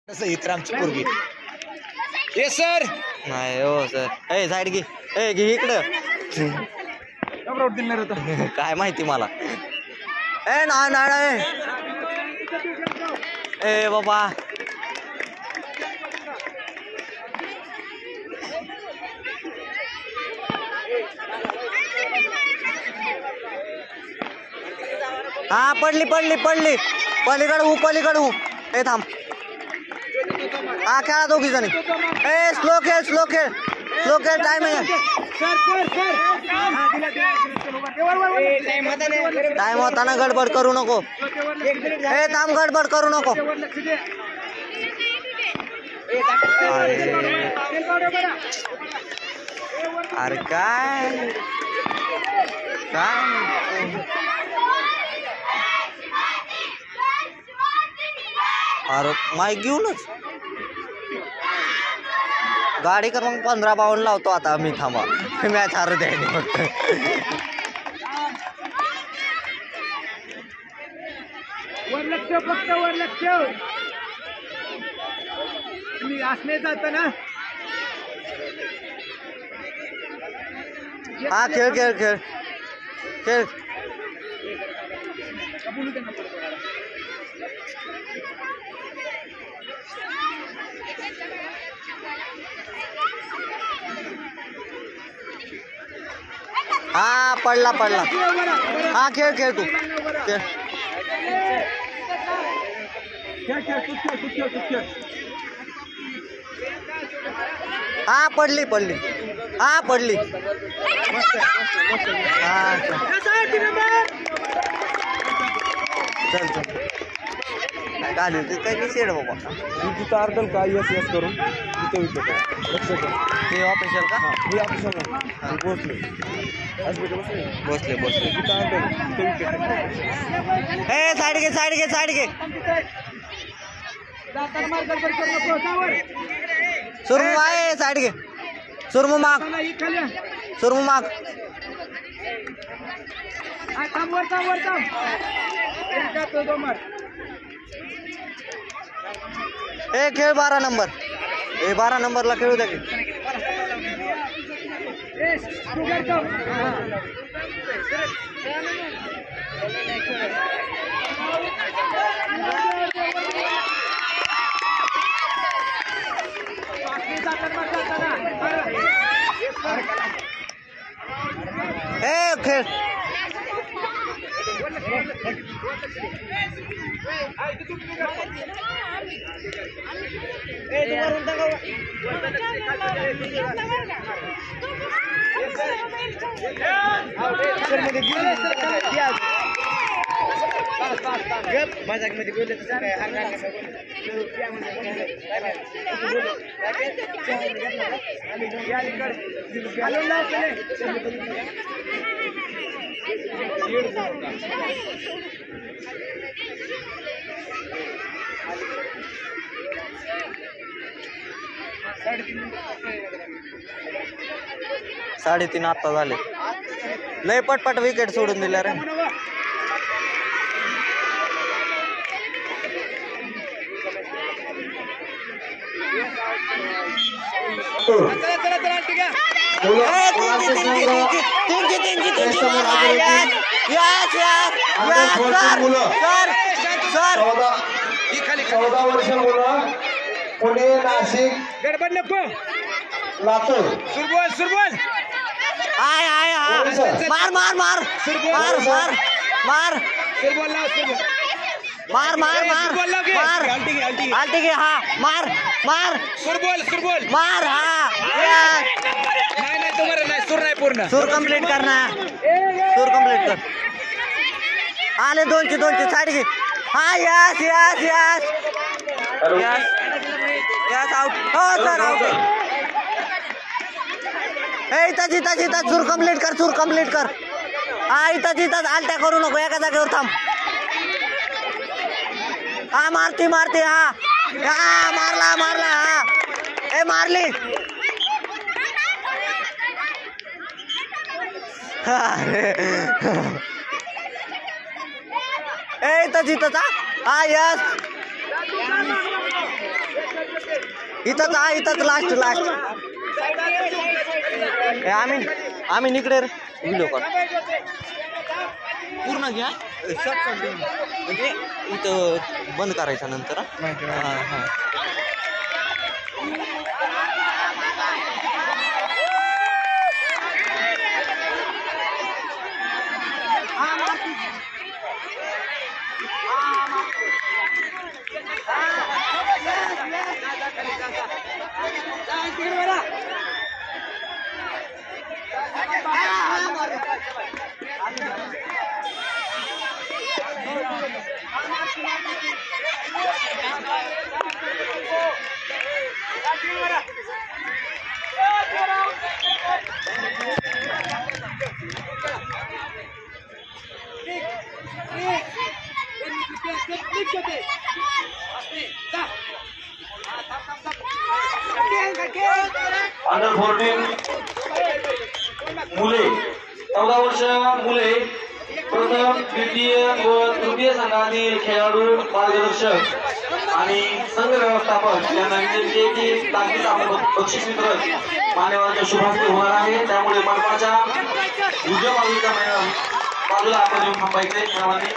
इतर आमची पोरगी ये सर नाही हो सर. ए साईड घे. ए घे इकडं. काय माहिती मला. ए ना ना ए बाबा हा पडली पडली पडली पलीकडे हो. ए थांब. हा खेळा दोघी जणी. ए स्लो खेळ टाइम आहे. टाइम होताना गडबड करू नको. ए थांब गडबड करू नको. अरे काय अरे माईक घेऊनच गाडी क्रमांक 1552 लावतो आता मी. थांबा मॅच हारू द्यायने फक्त. वर लक्ष मी असले जात ना. हा खेळ हा पडला. हा खेळ तू खेळ. हा पडली हा पडली. हा चल काय काय सेड बाबा. तिथं अर्धल का यस करून तिथं विकेट लक्ष कर. हे ऑफिशियल का? हे ऑफिशियल बसले तिथं अर्धल तिथं विकेट. हे साईड घे. सुरमू आहे साईड घे. सुरमू माग. ए खेळ 12 नंबर. 12 नंबरला खेळू द्या की. ए खेळ मजाक मध्ये बोलले तसं काय साडेतीन आता झाले. लय पटपट विकेट सोडून दिल्या रे. पुणे नाशिक गडबड नको. लातूर सुरबोल आय मार आलटी घे. हा मार सुरबोल मार. हा नाही तुम्हाला नाही सूर नाही पूर्ण. सूर कंप्लीट कर. आले 2 साईड घे. हा यस आउट. हो सर आउट. इथं सूर कंप्लीट कर. हा इथं आलत्या करू नको. एका जागेवर थांब. हा मारती. हा मारला. हा ए मारली. ए इथं हा यस इथंच हा इथंच लास्ट लास्ट आम्ही इकडे व्हिडिओ कर पूर्ण घ्या म्हणजे इथं बंद करायचा नंतर हा हा अंडर 14 मुले 14 वर्ष मुले प्रथम द्वितीय व तृतीय संघातील खेळाडू मार्गदर्शक आणि संघ व्यवस्थापक यांना विनंती आहे की ताकदीत आपण बक्षीस वितरण मान्यवरांच्या शुभास्ते होणार आहे त्यामुळे मंडपाच्या उजव्या बाजूला आपण येऊन थांबायचे सर्वांनी